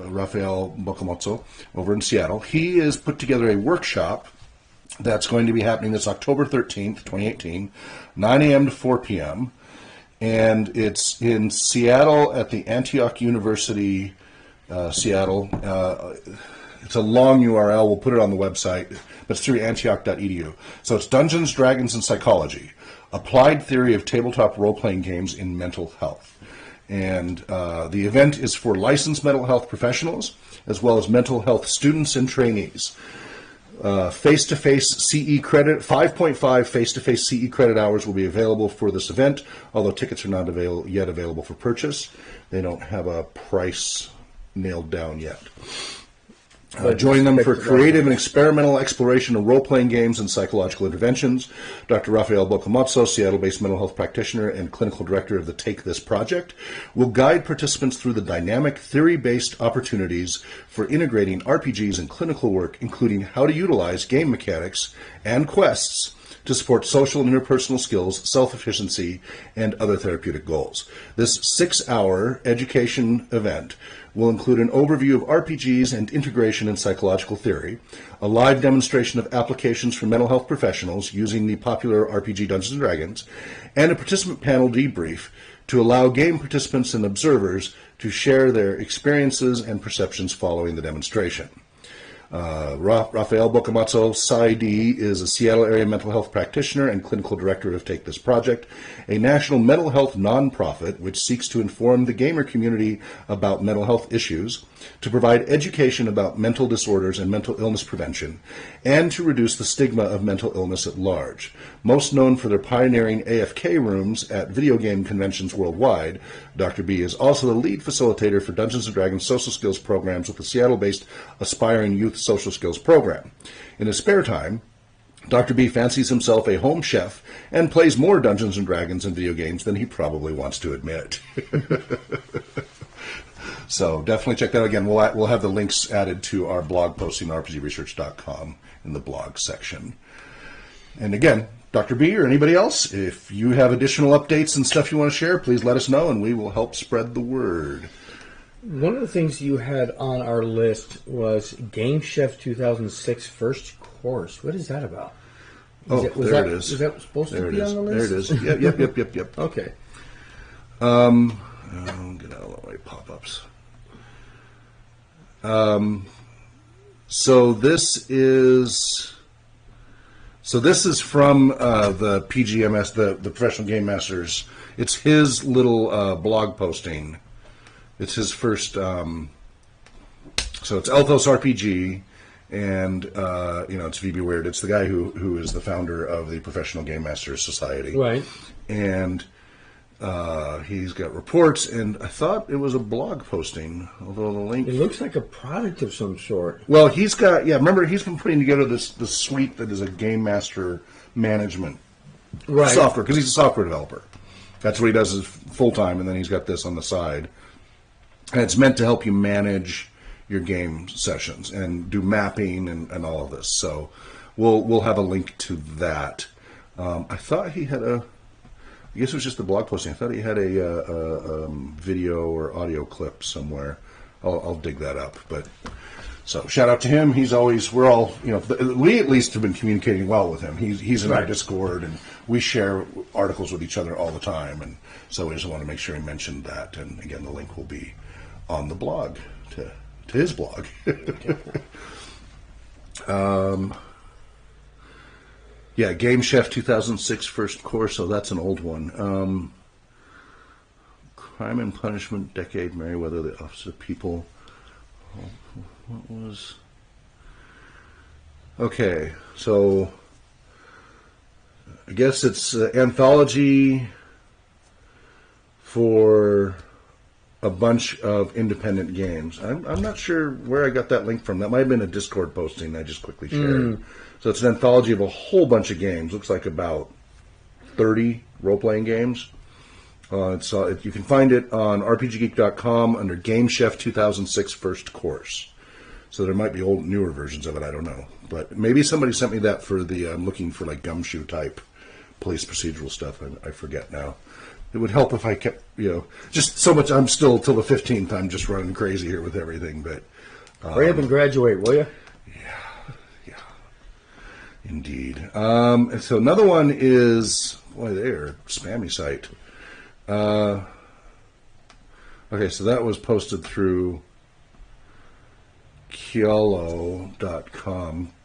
Rafael Bocamozzo over in Seattle. He has put together a workshop that's going to be happening this October 13th, 2018, 9 a.m. to 4 p.m. And it's in Seattle at the Antioch University, Seattle. It's a long URL. We'll put it on the website, but it's through antioch.edu. So it's Dungeons, Dragons, and Psychology. Applied Theory of Tabletop Role-Playing Games in Mental Health. And the event is for licensed mental health professionals, as well as mental health students and trainees. Face-to-face CE credit, 5.5 face-to-face CE credit hours will be available for this event, although tickets are not yet available for purchase. They don't have a price nailed down yet. Join them for creative and experimental exploration of role-playing games and psychological interventions. Dr. Rafael Bocamozzo, Seattle-based mental health practitioner and clinical director of the Take This Project, will guide participants through the dynamic, theory-based opportunities for integrating RPGs in clinical work, including how to utilize game mechanics and quests to support social and interpersonal skills, self-efficiency, and other therapeutic goals. This 6-hour education event will include an overview of RPGs and integration in psychological theory, a live demonstration of applications for mental health professionals using the popular RPG Dungeons & Dragons, and a participant panel debrief to allow game participants and observers to share their experiences and perceptions following the demonstration. Rafael Bocamozzo, PsyD, is a Seattle area mental health practitioner and clinical director of Take This Project, a national mental health nonprofit which seeks to inform the gamer community about mental health issues, to provide education about mental disorders and mental illness prevention, and to reduce the stigma of mental illness at large. Most known for their pioneering AFK rooms at video game conventions worldwide, Dr. B is also the lead facilitator for Dungeons & Dragons social skills programs with the Seattle-based Aspiring Youth Social Skills Program. In his spare time, Dr. B fancies himself a home chef and plays more Dungeons & Dragons and video games than he probably wants to admit. So definitely check that out. Again, we'll have the links added to our blog posting, rpgresearch.com, in the blog section. And again, Dr. B or anybody else, if you have additional updates and stuff you want to share, please let us know and we will help spread the word. One of the things you had on our list was Game Chef 2006 First Course. What is that about? It is. Is that supposed to be on the list? There it is. Yep. Okay. Get out of the way, pop-ups. So this is from the PGMS, the Professional Game Masters. It's his little blog posting. It's his first. So it's Elthos RPG, and it's VB Weird. It's the guy who is the founder of the Professional Game Masters Society, right? And He's got reports, and I thought it was a blog posting, although the link... It looks like a product of some sort. Well, he's got... Yeah, remember, he's been putting together this suite that is a game master management software, because he's a software developer. That's what he does is full-time, and then he's got this on the side. And it's meant to help you manage your game sessions and do mapping and all of this. So we'll have a link to that. I thought he had I guess it was just the blog posting. I thought he had a video or audio clip somewhere. I'll dig that up. But so shout out to him. He's always, we're all, we at least have been communicating well with him. He's in our Discord, and we share articles with each other all the time. And so we just want to make sure he mentioned that. And again, the link will be on the blog to his blog. Yeah, Game Chef 2006 first course, so that's an old one. Crime and Punishment Decade, Meriwether, the Office of People. What was... Okay, so I guess it's anthology for a bunch of independent games. I'm not sure where I got that link from. That might have been a Discord posting I just quickly shared. So it's an anthology of a whole bunch of games. Looks like about 30 role-playing games. You can find it on RPGgeek.com under Game Chef 2006 First Course. So there might be newer versions of it. I don't know. But maybe somebody sent me that for I'm looking for like Gumshoe type police procedural stuff. I forget now. It would help if I kept, just so much. I'm still till the 15th. I'm just running crazy here with everything. But hurry up and graduate, will you? Indeed. And so another one is, they're spammy site. Okay, so that was posted through Kiolo.com.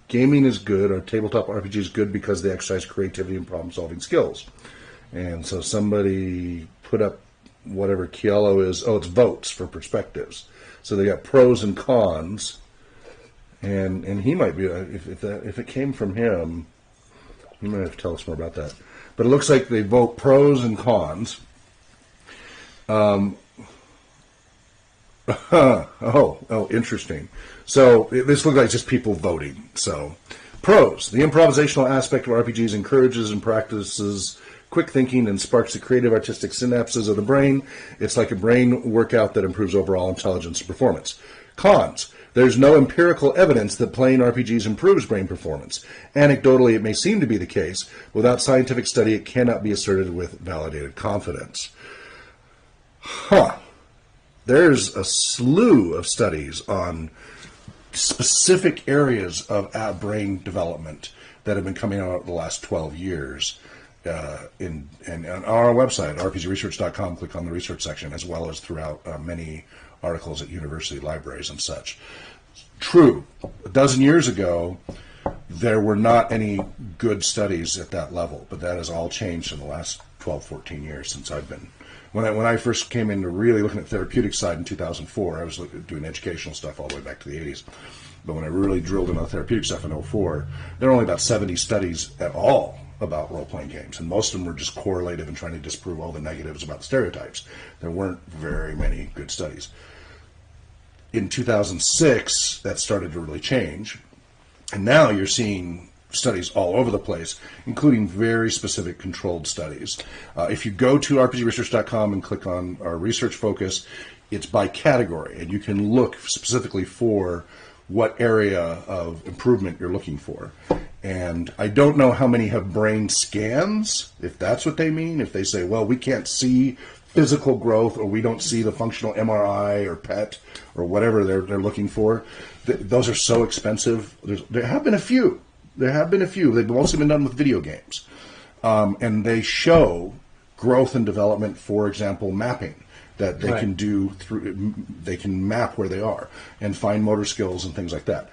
Gaming is good, or tabletop RPG is good because they exercise creativity and problem-solving skills. And so somebody put up whatever Kiolo is. Oh, it's votes for perspectives. So they got pros and cons. And he might be, if it came from him, he might have to tell us more about that. But it looks like they vote pros and cons. Interesting. So this looks like just people voting. So pros: the improvisational aspect of RPGs encourages and practices quick thinking and sparks the creative artistic synapses of the brain. It's like a brain workout that improves overall intelligence and performance. Cons: there's no empirical evidence that playing RPGs improves brain performance. Anecdotally, it may seem to be the case. Without scientific study, it cannot be asserted with validated confidence. There's a slew of studies on specific areas of brain development that have been coming out the last 12 years. And on our website, rpgresearch.com, click on the research section, as well as throughout many articles at university libraries and such. True, a dozen years ago, there were not any good studies at that level, but that has all changed in the last 12, 14 years since I've been. When I first came into really looking at the therapeutic side in 2004, I was doing educational stuff all the way back to the 80s. But when I really drilled into the therapeutic stuff in 2004, there were only about 70 studies at all about role-playing games, and most of them were just correlative and trying to disprove all the negatives about the stereotypes. There weren't very many good studies. In 2006, that started to really change, and now you're seeing studies all over the place, including very specific controlled studies. If you go to rpgresearch.com and click on our research focus, it's by category, and you can look specifically for what area of improvement you're looking for. And I don't know how many have brain scans, if that's what they mean. If they say, well, we can't see physical growth, or we don't see the functional MRI or PET or whatever they're looking for. Those are so expensive. There have been a few. They've mostly been done with video games. And they show growth and development, for example, mapping, that they can do they can map where they are and find motor skills and things like that.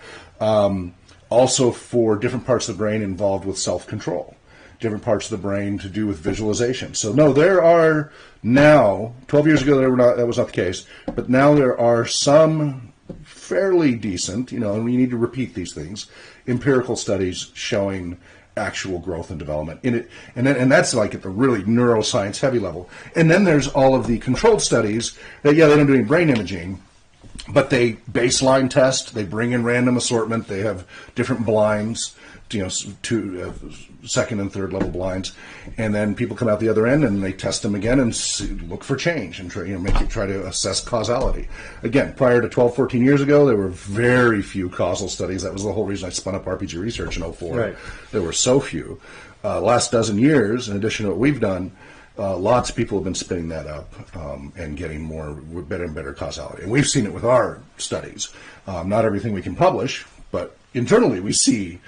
Also for different parts of the brain involved with self-control, different parts of the brain to do with visualization. So no, there are now, 12 years ago that was not the case, but now there are some fairly decent, and we need to repeat these things, empirical studies showing actual growth and development in it, and that's like at the really neuroscience heavy level. And then there's all of the controlled studies that they don't do any brain imaging, but they baseline test, they bring in random assortment, they have different blinds, two second and third level blinds, and then people come out the other end and they test them again and look for change and try to assess causality. Again, prior to 12, 14 years ago, there were very few causal studies. That was the whole reason I spun up RPG Research in '04. Right. There were so few. Last dozen years, in addition to what we've done, lots of people have been spinning that up and getting better and better causality. And we've seen it with our studies. Not everything we can publish, but internally we see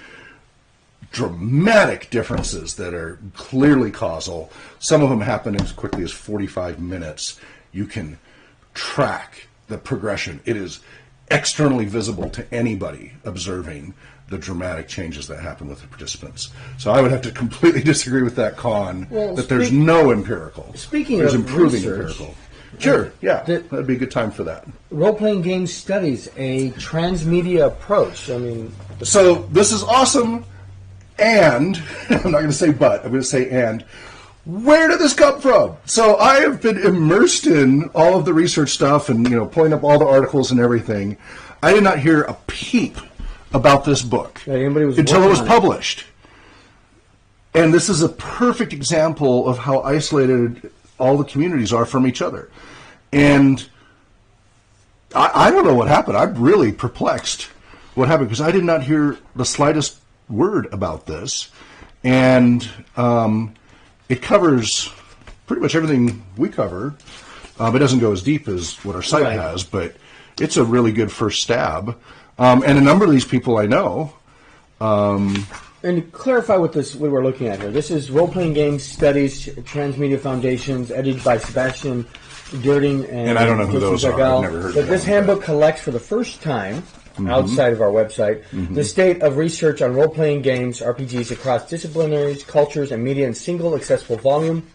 dramatic differences that are clearly causal. Some of them happen as quickly as 45 minutes. You can track the progression. It is externally visible to anybody observing the dramatic changes that happen with the participants. So I would have to completely disagree with that that there's no empirical. Speaking there's of improving research, empirical. Sure, yeah, that'd be a good time for that. Role-playing game studies, a transmedia approach. So this is awesome, and I'm not going to say but, I'm going to say and. Where did this come from? So I have been immersed in all of the research stuff and pulling up all the articles and everything. I did not hear a peep about this book until it was published. And this is a perfect example of how isolated all the communities are from each other. And I don't know what happened. I'm really perplexed what happened because I did not hear the slightest word about this. And it covers pretty much everything we cover. It doesn't go as deep as what our site has, but it's a really good first stab. And a number of these people I know. And to clarify what we're looking at here, this is Role-Playing Game Studies, Transmedia Foundations, edited by Sebastian Girding and I don't know who those are. I've never heard of them. This handbook collects for the first time, outside of our website, the state of research on role-playing games, RPGs, across disciplinaries, cultures, and media in single accessible volume.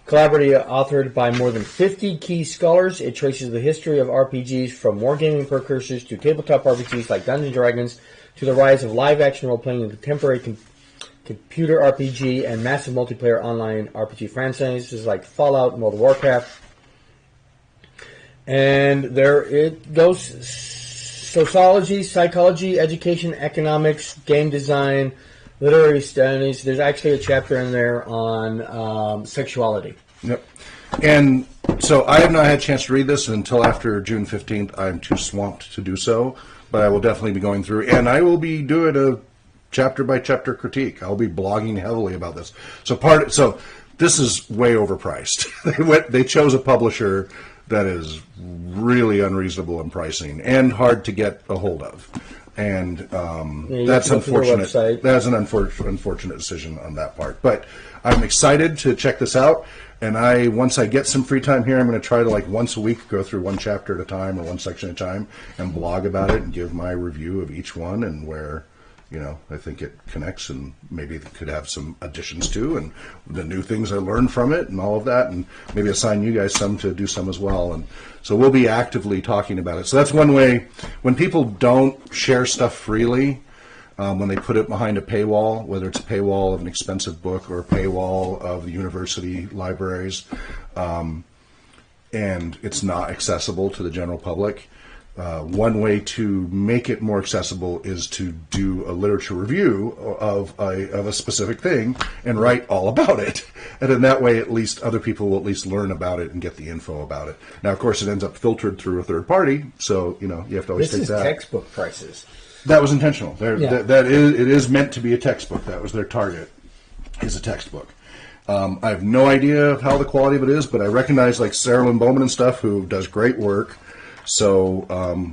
Collaboratively authored by more than 50 key scholars, it traces the history of RPGs from wargaming precursors to tabletop RPGs like Dungeons & Dragons to the rise of live-action role-playing in contemporary computer RPG and massive multiplayer online RPG franchises like Fallout and World of Warcraft. And there it goes: sociology, psychology, education, economics, game design, literary studies. There's actually a chapter in there on sexuality. Yep. And so I have not had a chance to read this until after June 15th. I'm too swamped to do so, but I will definitely be going through, and I will be doing a chapter-by-chapter critique. I'll be blogging heavily about this. So this is way overpriced. They chose a publisher that is really unreasonable in pricing and hard to get a hold of. And that's unfortunate. That's an unfortunate decision on that part. But I'm excited to check this out. And once I get some free time here, I'm going to try to once a week go through one chapter at a time or one section at a time and blog about it and give my review of each one and where I think it connects and maybe it could have some additions to and the new things I learned from it and all of that, and maybe assign you guys some to do some as well. And so we'll be actively talking about it. So that's one way. When people don't share stuff freely, when they put it behind a paywall, whether it's a paywall of an expensive book or a paywall of the university libraries, and it's not accessible to the general public, one way to make it more accessible is to do a literature review of a specific thing and write all about it. And in that way, at least other people will at least learn about it and get the info about it. Now, of course, it ends up filtered through a third party, so you have to always take that. This is textbook prices. That was intentional. It is meant to be a textbook. That was their target, is a textbook. I have no idea how the quality of it is, but I recognize Sarah Lynn Bowman and stuff, who does great work. So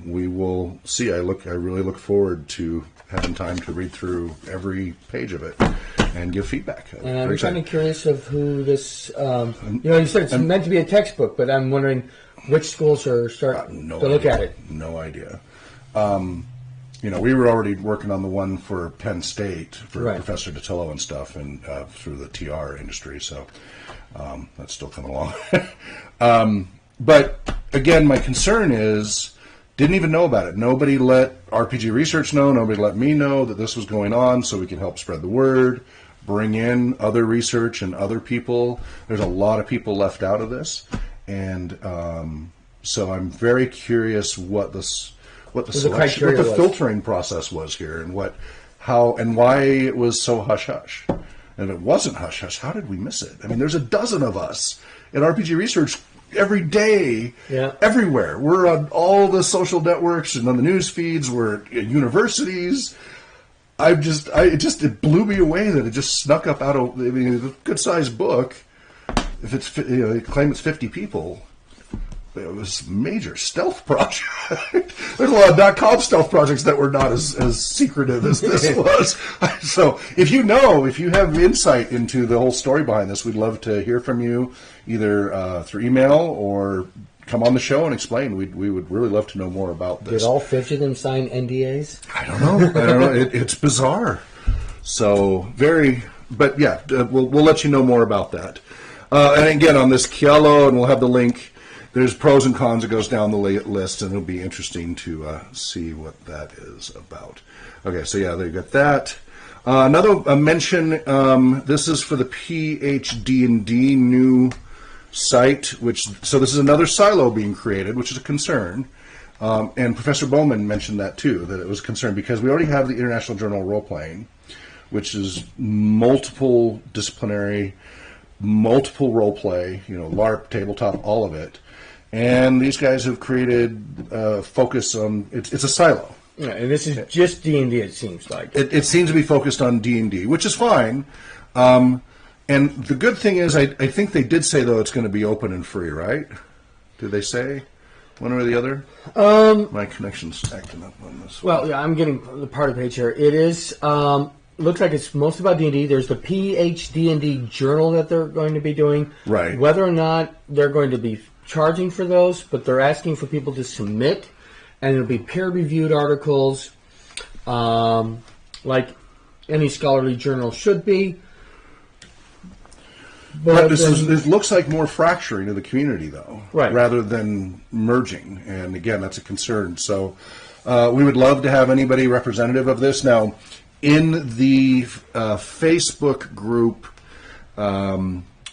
we will see. I really look forward to having time to read through every page of it and give feedback. And I'm kind of curious of who this. You said it's meant to be a textbook, but I'm wondering which schools are starting to look at it. No idea. We were already working on the one for Penn State for Professor DiTillo and stuff, and through the TR industry. So that's still coming along. But again, my concern is Didn't even know about it. Nobody let RPG Research know. Nobody let me know that this was going on so we can help spread the word, bring in other research and other people. There's a lot of people left out of this. And so I'm very curious what the filtering process was here, and why it was so hush hush. And if it wasn't hush hush, how did we miss it? I mean, there's a dozen of us at RPG Research every day, everywhere. We're on all the social networks and on the news feeds. We're at universities. It blew me away that it just snuck up out of. I mean, a good sized book. If it's, they claim it's 50 people. It was a major stealth project. There's a lot of .com stealth projects that were not as secretive as this was. So if you have insight into the whole story behind this, we'd love to hear from you, either through email or come on the show and explain. We would really love to know more about this. Did all 50 of them sign NDAs? I don't know. It's bizarre. So but yeah, we'll let you know more about that. And again, on this Kialo, and we'll have the link. There's pros and cons that goes down the list, and it'll be interesting to see what that is about. Okay, so yeah, there you got that. Another mention, this is for the PhD&D new site, so this is another silo being created, which is a concern. And Professor Bowman mentioned that too, that it was a concern because we already have the International Journal of Role-Playing, which is multiple disciplinary, multiple role-play, LARP, tabletop, all of it. And these guys have created focus on it's a silo. Yeah, and this is just D&D. It seems like it seems to be focused on D&D, which is fine. And the good thing is, I think they did say though it's going to be open and free, right? Did they say one or the other? My connection's acting up on this. Well, yeah, I'm getting the part of the page here. It is. Looks like it's most about D&D. There's the PhD&D journal that they're going to be doing. Right. Whether or not they're going to be charging for those, but they're asking for people to submit, and it'll be peer-reviewed articles, like any scholarly journal should be. But this looks like more fracturing of the community, though, right, rather than merging. And again, that's a concern. So we would love to have anybody representative of this. Now, in the Facebook group,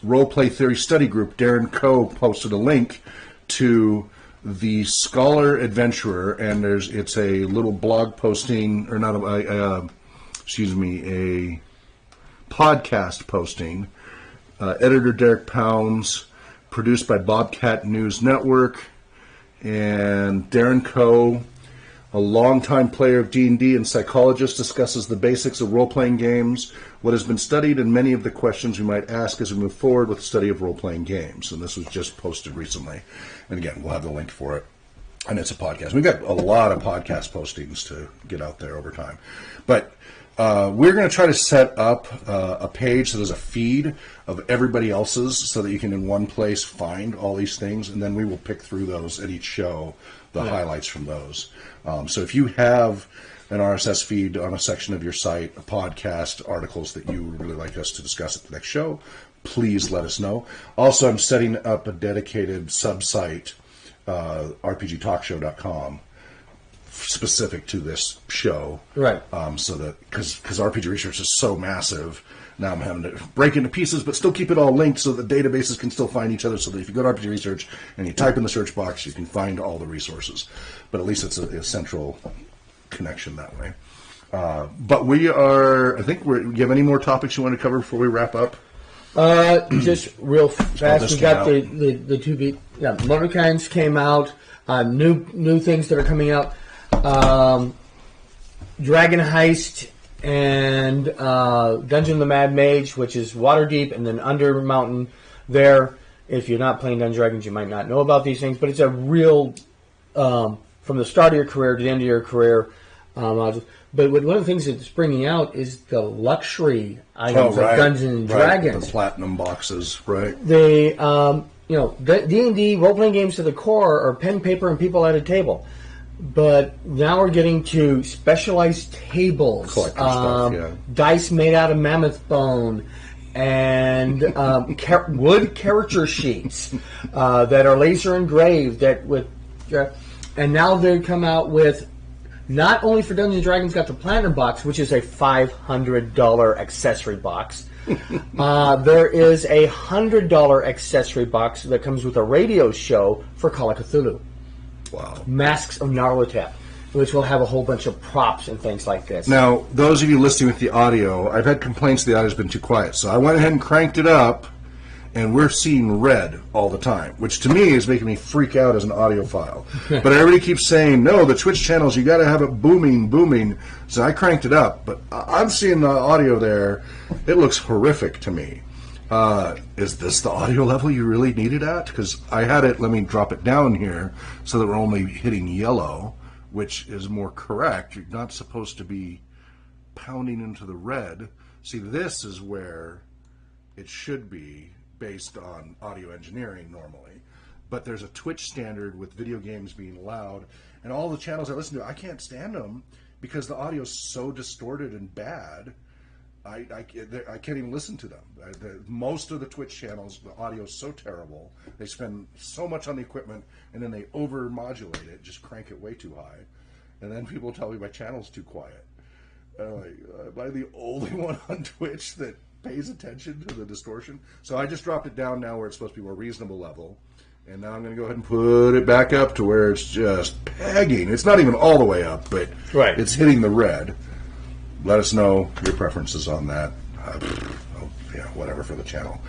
Role-Play Theory Study Group, Darren Coe posted a link to the Scholar Adventurer, and it's a little blog posting, or not a podcast posting. Editor Derek Pounds, produced by Bobcat News Network, and Darren Coe, a longtime player of D&D and psychologist, discusses the basics of role-playing games, what has been studied, and many of the questions we might ask as we move forward with the study of role-playing games. And this was just posted recently. And again, we'll have the link for it. And it's a podcast. We've got a lot of podcast postings to get out there over time. But we're going to try to set up a page that is a feed of everybody else's so that you can in one place find all these things, and then we will pick through those at each show, the highlights from those. So if you have an RSS feed on a section of your site, a podcast, articles that you would really like us to discuss at the next show, please let us know. Also, I'm setting up a dedicated sub-site, rpgtalkshow.com, specific to this show. Right. So that, because RPG Research is so massive, now I'm having to break into pieces, but still keep it all linked so that databases can still find each other, so that if you go to RPG Research and you type in the search box, you can find all the resources. But at least it's a central connection that way. But we are, I think do you have any more topics you want to cover before we wrap up? Just real fast, we got the two Motorkinds came out, new things that are coming out. Dragon Heist and Dungeon of the Mad Mage, which is Waterdeep, and then Under Mountain there. If you're not playing Dungeons & Dragons, you might not know about these things, but it's a real, from the start of your career to the end of your career. But one of the things that's bringing out is the luxury items of Dungeons & Dragons. The platinum boxes, right. They, D&D role-playing games to the core are pen, paper, and people at a table. But now we're getting to specialized tables, stuff, dice made out of mammoth bone, and wood character sheets that are laser engraved. And now they come out with, not only for Dungeons & Dragons, got the Platinum Box, which is a $500 accessory box. There is a $100 accessory box that comes with a radio show for Call of Cthulhu. Wow. Masks of Nyarlathotep, which will have a whole bunch of props and things like this. Now, those of you listening with the audio, I've had complaints the audio's been too quiet, so I went ahead and cranked it up, and we're seeing red all the time, which to me is making me freak out as an audiophile. But everybody keeps saying, no, the Twitch channels, you got to have it booming. So I cranked it up, but I'm seeing the audio there. It looks horrific to me. Is this the audio level you really need it at? Because I had it, let me drop it down here, so that we're only hitting yellow, which is more correct. You're not supposed to be pounding into the red. See, this is where it should be based on audio engineering normally. But there's a Twitch standard with video games being loud, and all the channels I listen to, I can't stand them because the audio's so distorted and bad. I can't even listen to them. Most of the Twitch channels, the audio's so terrible. They spend so much on the equipment, and then they over-modulate it, just crank it way too high. And then people tell me my channel's too quiet. And I'm like, am I the only one on Twitch that pays attention to the distortion? So I just dropped it down now where it's supposed to be more reasonable level. And now I'm going to go ahead and put it back up to where it's just pegging. It's not even all the way up, but it's hitting the red. Let us know your preferences on that. Whatever for the channel.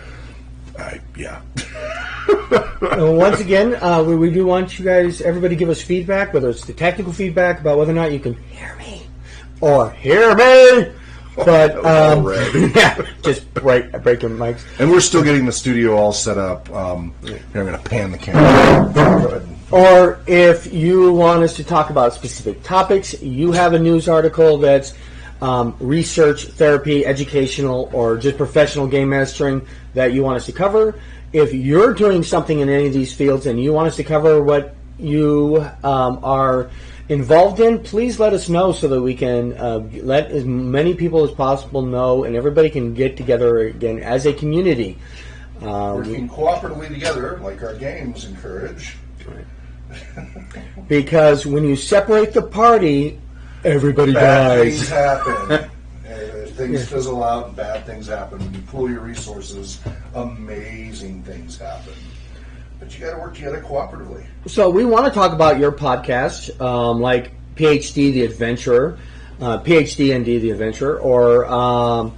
Once again, we do want you guys, everybody, give us feedback, whether it's the technical feedback about whether or not you can hear me or hear me. But just break your mics. And we're still getting the studio all set up. Here, I'm going to pan the camera. Go ahead. Or if you want us to talk about specific topics, you have a news article that's research, therapy, educational, or just professional game mastering that you want us to cover. If you're doing something in any of these fields and you want us to cover what you are involved in, please let us know so that we can let as many people as possible know, and everybody can get together again as a community. Working cooperatively together, like our games encourage. Because when you separate the party, everybody bad dies. Things happen. Things fizzle out and bad things happen. When you pool your resources, amazing things happen. But you got to work together cooperatively. So we want to talk about your podcast, like PhD the Adventurer, PhD ND the Adventurer, or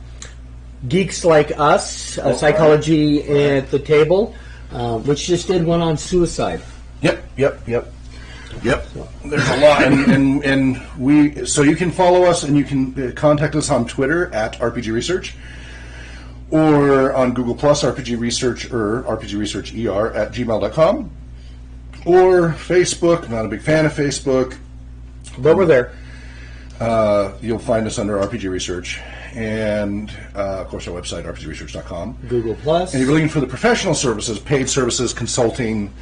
Geeks Like Us, Psychology at the Table, which just did one on suicide. Yep. There's a lot, and we. So you can follow us, and you can contact us on Twitter at RPG Research, or on Google Plus RPG Research or RPG Research ER at gmail.com, or Facebook. I'm not a big fan of Facebook, but we're there. You'll find us under RPG Research, and of course our website rpgresearch.com. Google Plus. And if you're looking for the professional services, paid services, consulting,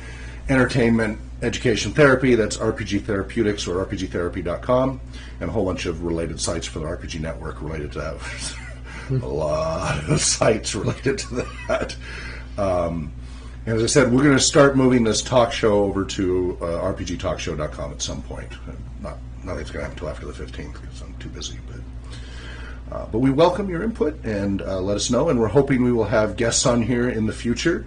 entertainment, education, therapy, that's RPG Therapeutics or rpgtherapy.com, and a whole bunch of related sites for the RPG network related to that. A lot of sites related to that. And as I said, we're going to start moving this talk show over to rpgtalkshow.com at some point. Nothing's going to happen until after the 15th because I'm too busy. But we welcome your input, and let us know. And we're hoping we will have guests on here in the future,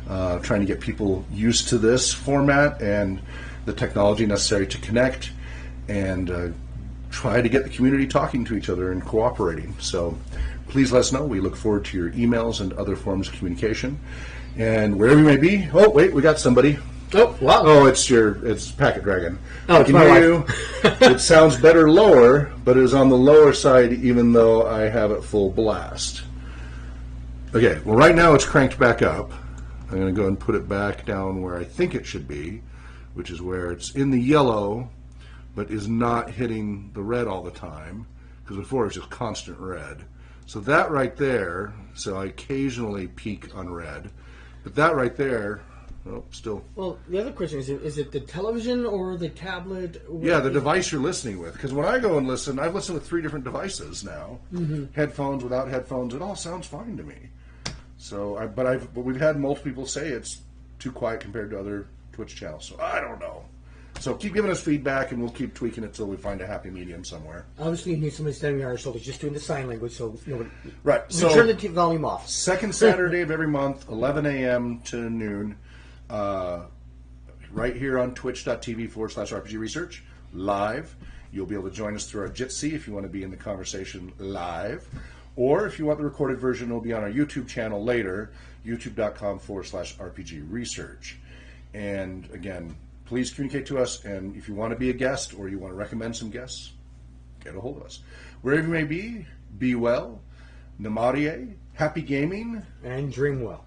trying to get people used to this format and the technology necessary to connect and try to get the community talking to each other and cooperating. So please let us know. We look forward to your emails and other forms of communication. And wherever you may be, oh, wait, we got somebody. Oh, wow. Oh, it's Packet Dragon. Oh, it's my wife. It sounds better lower, but it is on the lower side even though I have it full blast. Okay, well, right now it's cranked back up. I'm going to go and put it back down where I think it should be, which is where it's in the yellow, but is not hitting the red all the time, because before it was just constant red. So that right there, so I occasionally peak on red, but that right there, oh, still. Well, the other question is it the television or the tablet? Yeah, the device you're listening with. Because when I go and listen, I've listened with 3 different devices now. Mm-hmm. Headphones, without headphones, it all sounds fine to me. So, but we've had multiple people say it's too quiet compared to other Twitch channels. So I don't know. So keep giving us feedback, and we'll keep tweaking it till we find a happy medium somewhere. Obviously, you need somebody standing on our shoulders just doing the sign language, so Right. So turn the volume off. Second Saturday of every month, 11 a.m. to noon, right here on twitch.tv/RPG Research, live. You'll be able to join us through our Jitsi if you want to be in the conversation live. Or if you want the recorded version, it'll be on our YouTube channel later, youtube.com/RPG Research. And again, please communicate to us, and if you want to be a guest or you want to recommend some guests, get a hold of us. Wherever you may be well, Namarie, happy gaming, and dream well.